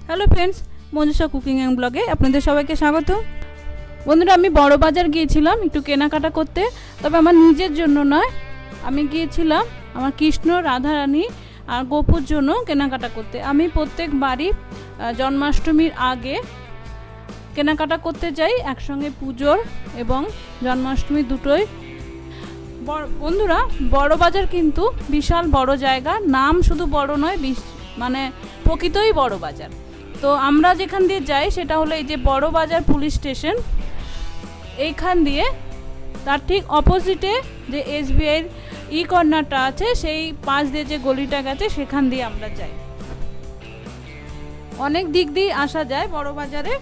Hello friends, Manjusha cooking and ব্লগে আপনাদের সবাইকে স্বাগত। বন্ধুরা, আমি বড় বাজার গিয়েছিলাম একটু কেনাকাটা করতে, তবে আমার নিজের জন্য নয়, আমি গিয়েছিলাম আমার কৃষ্ণ, রাধারানী আর গোপুর জন্য কেনাকাটা করতে। আমি প্রত্যেক বাড়ি জন্মাষ্টমীর আগে কেনাকাটা করতে যাই, একসঙ্গে পুজোর এবং জন্মাষ্টমী দুটোই। বন্ধুরা, বড় বাজার কিন্তু বিশাল বড় জায়গা, নাম শুধু বড় নয়, মানে প্রকৃতই বড় বাজার। তো আমরা যেখান দিয়ে যাই সেটা হলো এই যে বড় বাজার পুলিশ স্টেশন, এইখান দিয়ে তার ঠিক অপোজিটে যে SBI ই কর্নারটা আছে, সেই পাশ দিয়ে যে গলিটা গেছে সেখান দিয়ে আমরা যাই। অনেক দিক দিয়ে আসা যায় বড় বাজারে।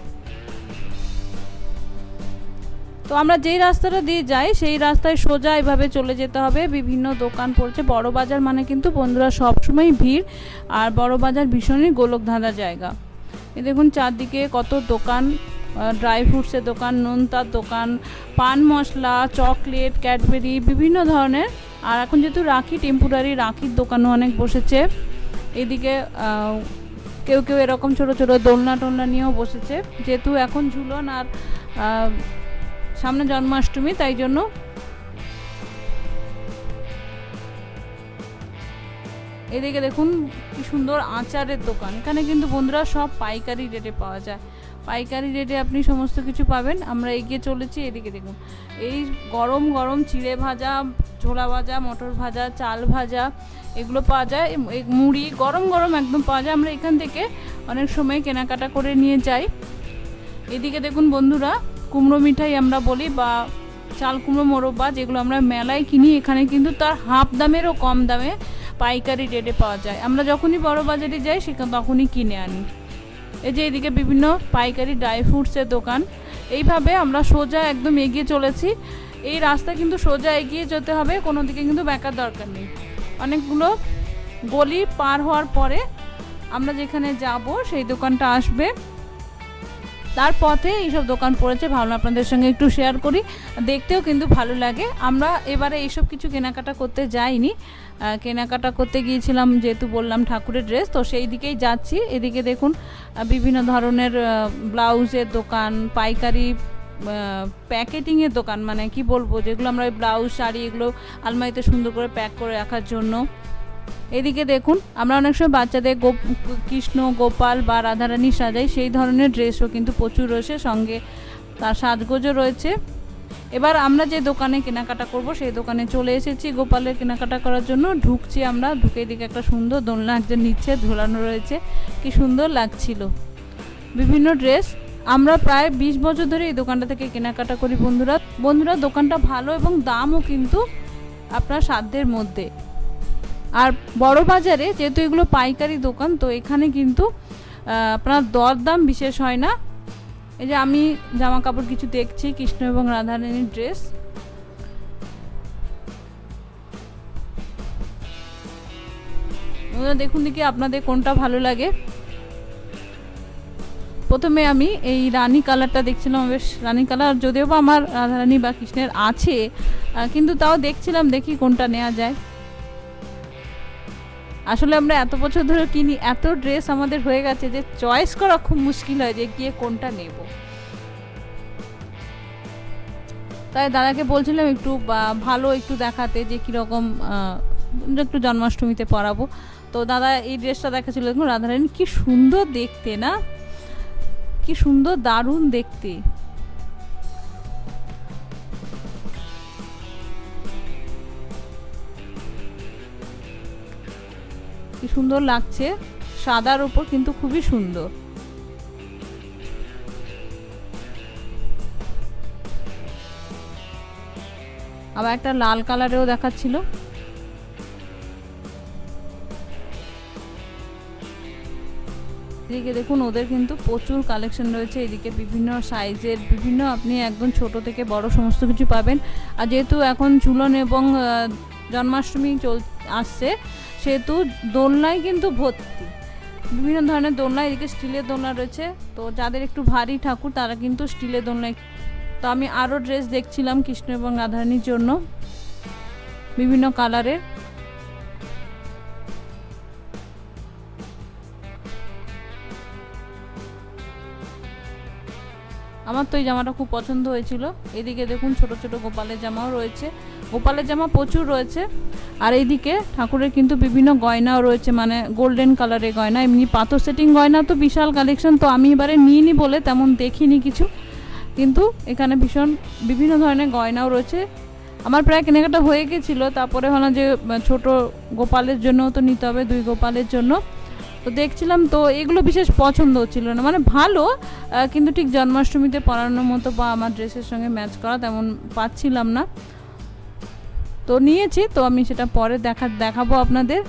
তো আমরা যেই রাস্তাটা দিয়ে যাই সেই রাস্তায় সোজা এভাবে চলে যেতে হবে, বিভিন্ন দোকান পড়ছে। বড় বাজার মানে কিন্তু বন্ধুরা সবসময় ভিড়, আর বড় বাজার ভীষণই গোলকধাঁধা জায়গা। এই দেখুন চারদিকে কত দোকান, ড্রাই ফ্রুটসের দোকান, নোনতার দোকান, পান মশলা, চকলেট, ক্যাডবেরি, বিভিন্ন ধরনের। আর এখন যেহেতু রাখি, টেম্পোরারি রাখির দোকানও অনেক বসেছে। এদিকে কেউ কেউ এরকম ছোট ছোট দোলনা টোলনা নিয়েও বসেছে, যেহেতু এখন ঝুলন আর সামনে জন্মাষ্টমী, তাই জন্য। এদিকে দেখুন কি সুন্দর আচারের দোকান। এখানে কিন্তু বন্ধুরা সব পাইকারি রেটে পাওয়া যায়, পাইকারি রেটে আপনি সমস্ত কিছু পাবেন। আমরা এগিয়ে চলেছি, এদিকে দেখুন এই গরম গরম চিড়ে ভাজা, ছোলা ভাজা, মটর ভাজা, চাল ভাজা, এগুলো পাওয়া যায়। মুড়ি গরম গরম একদম পাওয়া যায়। আমরা এখান থেকে অনেক সময় কেনাকাটা করে নিয়ে যাই। এদিকে দেখুন বন্ধুরা, কুমড়ো মিঠাই আমরা বলি, বা চাল কুমড়ো মোরব্বা, যেগুলো আমরা মেলায় কিনি, এখানে কিন্তু তার হাফ দামেরও কম দামে পাইকারি রেটে পাওয়া যায়। আমরা যখনই বড় বাজারে যাই সেখানে তখনই কিনে আনি। এই যে এদিকে বিভিন্ন পাইকারি ড্রাই ফ্রুটসের দোকান। এইভাবে আমরা সোজা একদম এগিয়ে চলেছি। এই রাস্তা কিন্তু সোজা এগিয়ে যেতে হবে, কোনো দিকে কিন্তু ব্যাকার দরকার নেই। অনেকগুলো গলি পার হওয়ার পরে আমরা যেখানে যাব সেই দোকানটা আসবে, তার পথে এইসব দোকান পড়েছে। ভালো আপনাদের সঙ্গে একটু শেয়ার করি, দেখতেও কিন্তু ভালো লাগে। আমরা এবারে এইসব কিছু কেনাকাটা করতে যাইনি, কেনাকাটা করতে গিয়েছিলাম যেহেতু বললাম ঠাকুরের ড্রেস, তো সেই দিকেই যাচ্ছি। এদিকে দেখুন বিভিন্ন ধরনের ব্লাউজের দোকান, পাইকারি প্যাকেটিংয়ের দোকান, মানে কি বলবো, যেগুলো আমরা ব্লাউজ শাড়ি এগুলো আলমারিতে সুন্দর করে প্যাক করে রাখার জন্য। এদিকে দেখুন আমরা অনেক সময় বাচ্চাদের কৃষ্ণ, গোপাল বা রাধারানী সাজাই, সেই ধরনের ড্রেসও কিন্তু প্রচুর রয়েছে, সঙ্গে তার সাজগোজও রয়েছে। এবার আমরা যে দোকানে কেনাকাটা করব সেই দোকানে চলে এসেছি গোপালের কেনাকাটা করার জন্য। ঢুকছি আমরা, ঢুকে দিকে একটা সুন্দর দোলনা একজন নিচে ঝোলানো রয়েছে, কি সুন্দর লাগছিল। বিভিন্ন ড্রেস, আমরা প্রায় 20 বছর ধরে এই দোকানটা থেকে কেনাকাটা করি বন্ধুরা। দোকানটা ভালো এবং দামও কিন্তু আপনার সাধ্যের মধ্যে। আর বড় বাজারে যেহেতু এগুলো পাইকারি দোকান, তো এখানে কিন্তু আপনার দরদাম বিশেষ হয় না। এই যে আমি জামা কাপড় কিছু দেখছি, কৃষ্ণ এবং রাধারানীর ড্রেস। দেখুন দেখি আপনাদের কোনটা ভালো লাগে। প্রথমে আমি এই রানী কালারটা দেখছিলাম, বেশ রানী কালার, যদিও বা আমার রাধারানী বা কৃষ্ণের আছে, কিন্তু তাও দেখছিলাম, দেখি কোনটা নেওয়া যায়। আসলে আমরা এত বছর ধরে কিনি, এত ড্রেস আমাদের হয়ে গেছে যে চয়েস করা খুব মুশকিল হয় যে গিয়ে কোনটা নেব। তাই দাদাকে বলছিলাম একটু ভালো একটু দেখাতে, যে কীরকম একটু জন্মাষ্টমীতে পরাবো। তো দাদা এই ড্রেসটা দেখাচ্ছিল, দেখুন রাধারানী কি সুন্দর দেখতে না, কি সুন্দর, দারুণ দেখতে। কি সুন্দর লাগছে, সাদার উপর কিন্তু খুবই সুন্দর। আবার একটা লাল কালারেও দেখাচ্ছিল। এদিকে দেখুন ওদের কিন্তু প্রচুর কালেকশন রয়েছে। এদিকে বিভিন্ন সাইজের, বিভিন্ন আপনি একদম ছোট থেকে বড় সমস্ত কিছু পাবেন। আর যেহেতু এখন ঝুলন এবং জন্মাষ্টমী আসছে, সেহেতু দোলনায় কিন্তু ভর্তি, বিভিন্ন ধরনের দোলনা। এদিকে স্টিলের দোলনা রয়েছে, তো যাদের একটু ভারী ঠাকুর তারা কিন্তু স্টিলের দোলনায়। তো আমি আরও ড্রেস দেখছিলাম কৃষ্ণ এবং রাধারানীর জন্য, বিভিন্ন কালারের। আমার তো এই জামাটা খুব পছন্দ হয়েছিল। এদিকে দেখুন ছোট ছোট গোপালের জামাও রয়েছে, গোপালের জামা প্রচুর রয়েছে। আর এইদিকে ঠাকুরের কিন্তু বিভিন্ন গয়নাও রয়েছে, মানে গোল্ডেন কালারের গয়না, এমনি পাথর সেটিং গয়না তো বিশাল কালেকশন। তো আমি এবারে নিইনি বলে তেমন দেখিনি কিছু, কিন্তু এখানে বিভিন্ন ধরনের গয়নাও রয়েছে। আমার প্রায় কেনাকাটা হয়ে গেছিলো, তারপরে হলো যে ছোট গোপালের জন্য তো নিতে হবে, 2 গোপালের জন্য। তো দেখছিলাম, তো এগুলো বিশেষ পছন্দ হচ্ছিল না, মানে ভালো কিন্তু ঠিক জন্মাষ্টমীতে পরানোর মতো বা আমার ড্রেসের সঙ্গে ম্যাচ করা তেমন পাচ্ছিলাম না। তো নিয়েছি, তো আমি সেটা পরে দেখাবো আপনাদের।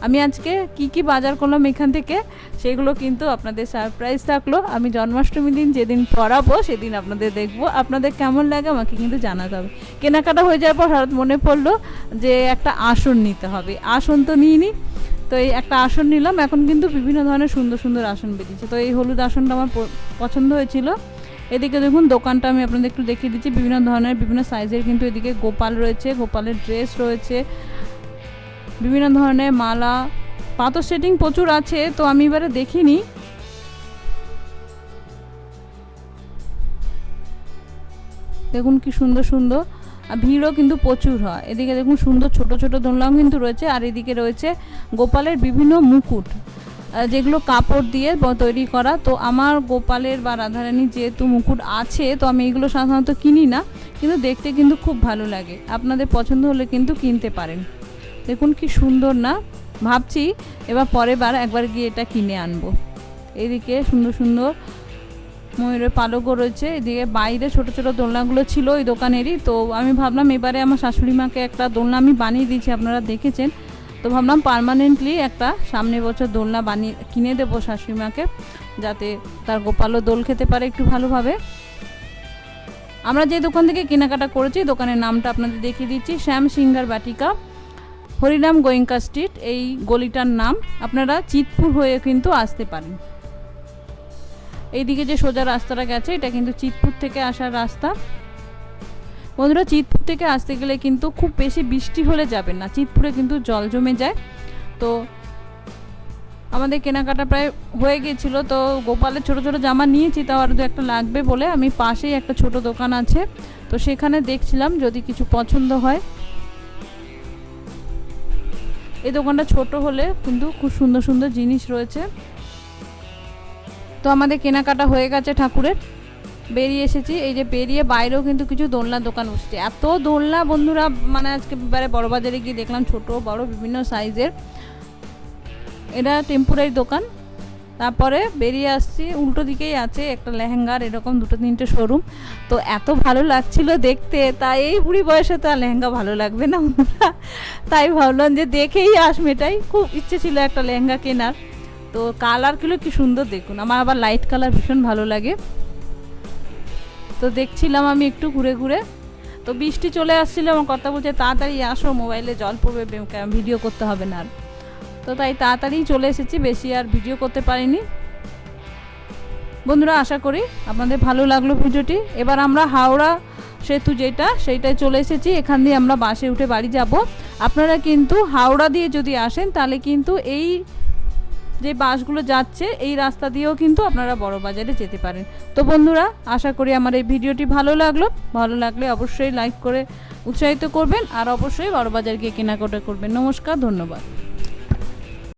আমি আজকে কি বাজার করলাম এখান থেকে সেগুলো কিন্তু আপনাদের সারপ্রাইজ থাকলো। আমি জন্মাষ্টমীর দিন যেদিন পরাবো সেদিন আপনাদের দেখবো, আপনাদের কেমন লাগে আমাকে কিন্তু জানাতে হবে। কেনাকাটা হয়ে যাওয়ার পর হঠাৎ মনে পড়লো যে একটা আসন নিতে হবে, আসন তো নিইনি। তো এই একটা আসন নিলাম। এখন কিন্তু বিভিন্ন ধরনের সুন্দর সুন্দর আসন বেরিয়েছে। তো এই হলুদ আসনটা আমার পছন্দ হয়েছিল। এদিকে দেখুন দোকানটা আমি আপনাদের একটু দেখিয়ে দিচ্ছি, বিভিন্ন ধরনের বিভিন্ন সাইজের কিন্তু এদিকে গোপাল রয়েছে, গোপালের ড্রেস রয়েছে, বিভিন্ন ধরনের মালা, পাথর সেটিং প্রচুর আছে। তো আমি এবারে দেখিনি। দেখুন কি সুন্দর সুন্দর, আর ভিড়ও কিন্তু প্রচুর হয়। এদিকে দেখুন সুন্দর ছোট ছোট দোলনাও কিন্তু রয়েছে। আর এদিকে রয়েছে গোপালের বিভিন্ন মুকুট, যেগুলো কাপড় দিয়ে তৈরি করা। তো আমার গোপালের বা রাধারানীর যেহেতু মুকুট আছে, তো আমি এগুলো সাধারণত কিনি না, কিন্তু দেখতে কিন্তু খুব ভালো লাগে। আপনাদের পছন্দ হলে কিন্তু কিনতে পারেন। দেখুন কি সুন্দর না, ভাবছি এবার পরের বার একবার গিয়ে এটা কিনে আনবো। এইদিকে সুন্দর সুন্দর ময়ূরের পালকও রয়েছে। এদিকে বাইরে ছোট ছোট দোলনাগুলো ছিল ওই দোকানেরই। তো আমি ভাবলাম এবারে আমার শাশুড়ি মাকে একটা দোলনা আমি বানিয়ে দিয়েছি, আপনারা দেখেছেন। তো ভাবলাম পার্মানেন্টলি একটা সামনের বছর দোলনা কিনে দেবো শাশুড়ি মাকে, যাতে তার গোপালও দোল খেতে পারে একটু ভালোভাবে। আমরা যে দোকান থেকে কেনাকাটা করেছি দোকানের নামটা আপনাদের দেখিয়ে দিচ্ছি, শ্যাম সিঙ্গার বাটিকা, হরিনাম গোয়েঙ্কা স্ট্রিট এই গলিটার নাম। আপনারা চিতপুর হয়ে কিন্তু আসতে পারেন। এইদিকে যে সোজা রাস্তাটা গেছে এটা কিন্তু চিতপুর থেকে আসার রাস্তা। বন্ধুরা চিতপুর থেকে আসতে গেলে কিন্তু খুব বেশি বৃষ্টি হলে যাবেন না, চিতপুরে কিন্তু জল জমে যায়। তো আমাদের কেনাকাটা প্রায় হয়ে গিয়েছিল। তো গোপালের ছোট ছোট জামা নিয়েছি, তাও আর 2-1টা লাগবে বলে আমি পাশেই একটা ছোট দোকান আছে, তো সেখানে দেখছিলাম যদি কিছু পছন্দ হয়। এই দোকানটা ছোট হলে কিন্তু খুব সুন্দর সুন্দর জিনিস রয়েছে। তো আমাদের কেনাকাটা হয়ে গেছে ঠাকুরের, বেরিয়ে এসেছি। এই যে বেরিয়ে বাইরেও কিন্তু কিছু দোলনার দোকান বসছে, এত দোলনা বন্ধুরা, মানে আজকে বড় বাজারে গিয়ে দেখলাম ছোট বড় বিভিন্ন সাইজের। এটা টেম্পোরারি দোকান। তারপরে বেরিয়ে আসছি, উল্টো দিকেই আছে একটা লেহেঙ্গার এরকম 2-3টে শোরুম। তো এত ভালো লাগছিল দেখতে, তাই এই বুড়ি বয়সে তো আর লেহেঙ্গা ভালো লাগবে না বন্ধুরা, তাই ভাবলাম যে দেখেই আসবে। এটাই খুব ইচ্ছে ছিল একটা লেহেঙ্গা কেনার। তো কালারগুলো কি সুন্দর দেখুন, আমার আবার লাইট কালার ভীষণ ভালো লাগে। তো দেখছিলাম আমি একটু ঘুরে ঘুরে। তো বৃষ্টি চলে আসছিল, আমার কথা বলছে তাড়াতাড়ি আসো, মোবাইলে জল পড়বে, ভিডিও করতে হবে না। তো তাই তাড়াতাড়ি চলে এসেছি, বেশি আর ভিডিও করতে পারিনি। বন্ধুরা আশা করি আপনাদের ভালো লাগলো ভিডিওটি। এবার আমরা হাওড়া সেতু সেইটাই চলে এসেছি, এখান দিয়ে আমরা বাসে উঠে বাড়ি যাব। আপনারা কিন্তু হাওড়া দিয়ে যদি আসেন তাহলে কিন্তু এই যে বাসগুলো যাচ্ছে এই রাস্তা দিয়েও কিন্তু আপনারা বড় বাজারে যেতে পারেন। তো বন্ধুরা আশা করি আমার এই ভিডিওটি ভালো লাগলে অবশ্যই লাইক করে উৎসাহিত করবেন, আর অবশ্যই বড় বাজার গিয়ে কেনাকাটা করবেন। নমস্কার, ধন্যবাদ।